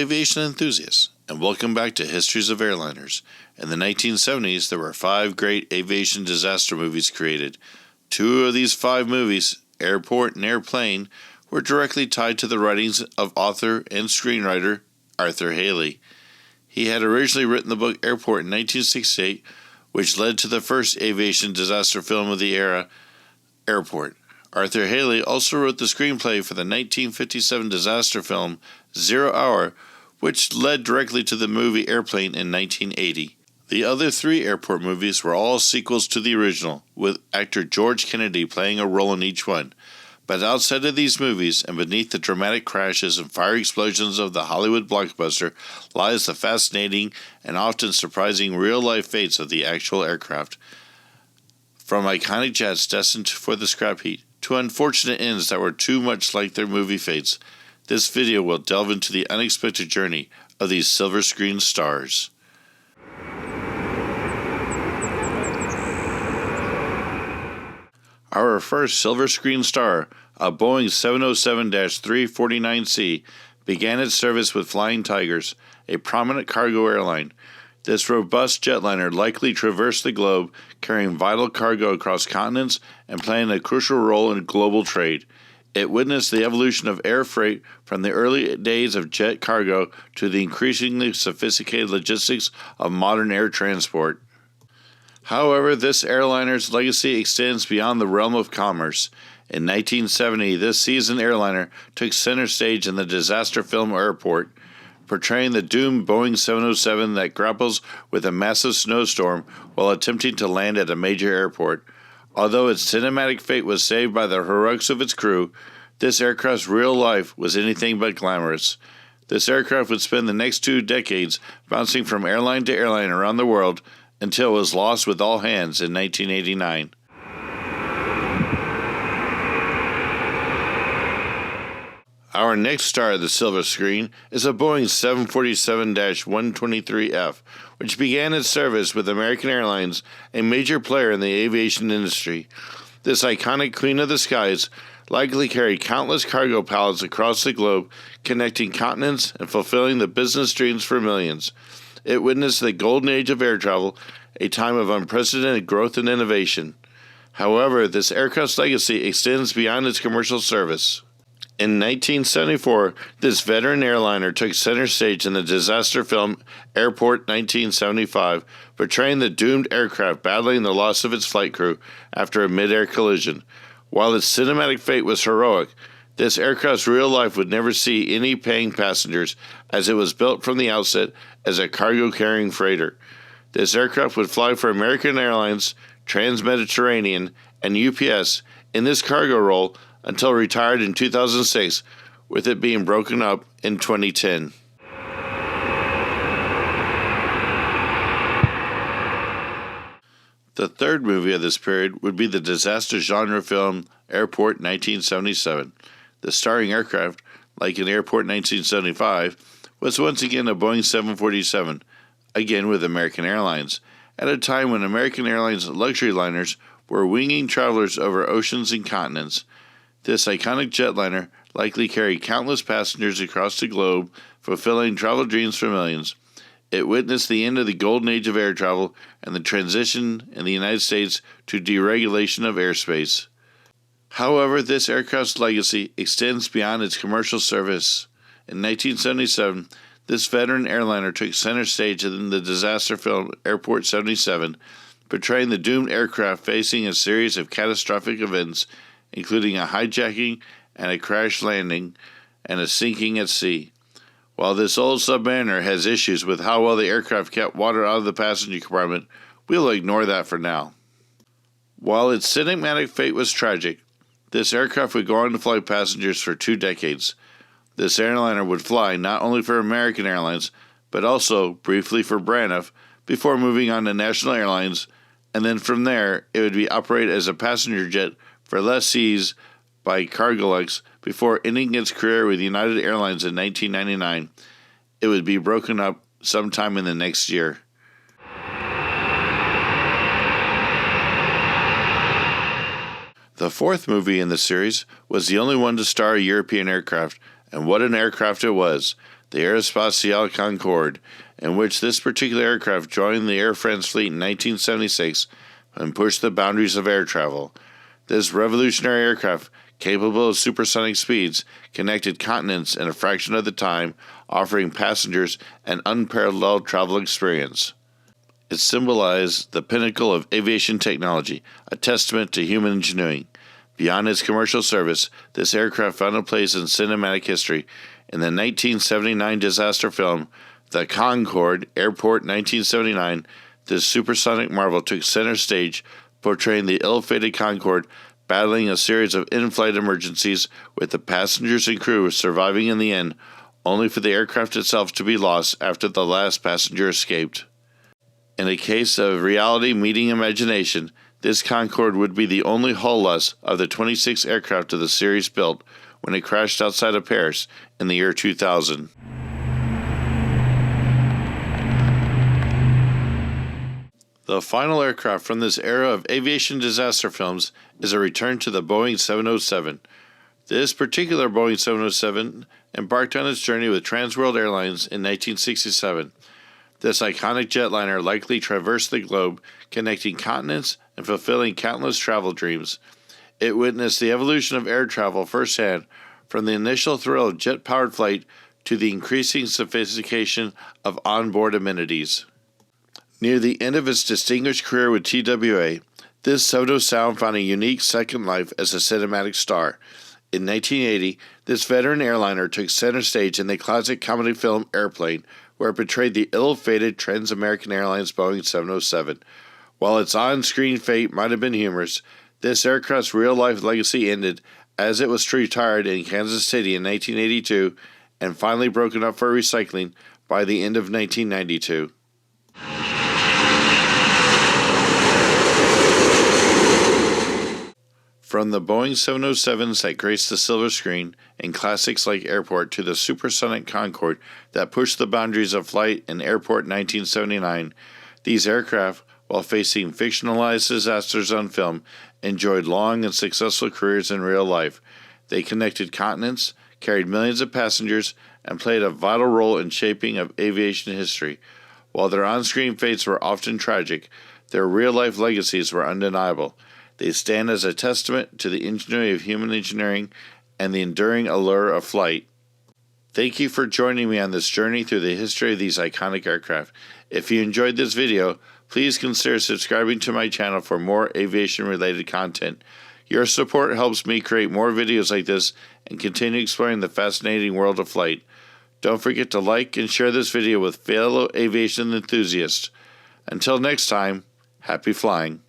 aviation enthusiasts, and welcome back to Histories of Airliners. In the 1970s, there were 5 great aviation disaster movies created. 2 of these 5 movies, Airport and Airplane, were directly tied to the writings of author and screenwriter Arthur Haley. He had originally written the book Airport in 1968, which led to the first aviation disaster film of the era, Airport. Arthur Haley also wrote the screenplay for the 1957 disaster film 0 Hour, which led directly to the movie Airplane in 1980. The other 3 airport movies were all sequels to the original, with actor George Kennedy playing a role in each one. But outside of these movies, and beneath the dramatic crashes and fire explosions of the Hollywood blockbuster, lies the fascinating and often surprising real-life fates of the actual aircraft. From iconic jets destined for the scrap heap, to unfortunate ends that were too much like their movie fates, this video will delve into the unexpected journey of these silver screen stars. Our first silver screen star, a Boeing 707-349C, began its service with Flying Tigers, a prominent cargo airline. This robust jetliner likely traversed the globe, carrying vital cargo across continents and playing a crucial role in global trade. It witnessed the evolution of air freight from the early days of jet cargo to the increasingly sophisticated logistics of modern air transport. However, this airliner's legacy extends beyond the realm of commerce. In 1970, this seasoned airliner took center stage in the disaster film Airport, portraying the doomed Boeing 707 that grapples with a massive snowstorm while attempting to land at a major airport. Although its cinematic fate was saved by the heroics of its crew, this aircraft's real life was anything but glamorous. This aircraft would spend the next 2 decades bouncing from airline to airline around the world until it was lost with all hands in 1989. Our next star of the silver screen is a Boeing 747-123F, which began its service with American Airlines, a major player in the aviation industry. This iconic queen of the skies likely carried countless cargo pallets across the globe, connecting continents and fulfilling the business dreams for millions. It witnessed the golden age of air travel, a time of unprecedented growth and innovation. However, this aircraft's legacy extends beyond its commercial service. In 1974, this veteran airliner took center stage in the disaster film Airport 1975, portraying the doomed aircraft battling the loss of its flight crew after a mid-air collision. While its cinematic fate was heroic, this aircraft's real life would never see any paying passengers, as it was built from the outset as a cargo-carrying freighter. This aircraft would fly for American Airlines, Trans-Mediterranean, and UPS in this cargo role until retired in 2006, with it being broken up in 2010. The third movie of this period would be the disaster genre film Airport 1977. The starring aircraft, like in Airport 1975, was once again a Boeing 747, again with American Airlines, at a time when American Airlines luxury liners were winging travelers over oceans and continents. This iconic jetliner likely carried countless passengers across the globe, fulfilling travel dreams for millions. It witnessed the end of the golden age of air travel and the transition in the United States to deregulation of airspace. However, this aircraft's legacy extends beyond its commercial service. In 1977, this veteran airliner took center stage in the disaster film Airport 77, portraying the doomed aircraft facing a series of catastrophic events, including a hijacking and a crash landing and a sinking at sea. While this old submariner has issues with how well the aircraft kept water out of the passenger compartment, we'll ignore that for now. While its cinematic fate was tragic, this aircraft would go on to fly passengers for 2 decades. This airliner would fly not only for American Airlines, but also briefly for Braniff, before moving on to National Airlines, and then from there it would be operated as a passenger jet for lessees by Cargolux before ending its career with United Airlines in 1999. It would be broken up sometime in the next year. The fourth movie in the series was the only one to star a European aircraft, and what an aircraft it was. the Aerospatiale Concorde, in which this particular aircraft joined the Air France fleet in 1976 and pushed the boundaries of air travel. This revolutionary aircraft, capable of supersonic speeds, connected continents in a fraction of the time, offering passengers an unparalleled travel experience. It symbolized the pinnacle of aviation technology, a testament to human ingenuity. Beyond its commercial service, this aircraft found a place in cinematic history. In the 1979 disaster film, The Concorde, Airport 1979, this supersonic marvel took center stage, portraying the ill-fated Concorde battling a series of in-flight emergencies, with the passengers and crew surviving in the end, only for the aircraft itself to be lost after the last passenger escaped. In a case of reality meeting imagination, this Concorde would be the only hull-less of the 26 aircraft of the series built when it crashed outside of Paris in the year 2000. The final aircraft from this era of aviation disaster films is a return to the Boeing 707. This particular Boeing 707 embarked on its journey with Trans World Airlines in 1967. This iconic jetliner likely traversed the globe, connecting continents and fulfilling countless travel dreams. It witnessed the evolution of air travel firsthand, from the initial thrill of jet-powered flight to the increasing sophistication of onboard amenities. Near the end of its distinguished career with TWA, this 707 found a unique second life as a cinematic star. In 1980, this veteran airliner took center stage in the classic comedy film Airplane, where it portrayed the ill-fated Trans-American Airlines Boeing 707. While its on-screen fate might have been humorous, this aircraft's real-life legacy ended as it was retired in Kansas City in 1982 and finally broken up for recycling by the end of 1992. From the Boeing 707s that graced the silver screen in classics like Airport to the supersonic Concorde that pushed the boundaries of flight in Airport 1979, these aircraft, while facing fictionalized disasters on film, enjoyed long and successful careers in real life. They connected continents, carried millions of passengers, and played a vital role in shaping of aviation history. While their on-screen fates were often tragic, their real-life legacies were undeniable. They stand as a testament to the ingenuity of human engineering and the enduring allure of flight. Thank you for joining me on this journey through the history of these iconic aircraft. If you enjoyed this video, please consider subscribing to my channel for more aviation-related content. Your support helps me create more videos like this and continue exploring the fascinating world of flight. Don't forget to like and share this video with fellow aviation enthusiasts. Until next time, happy flying.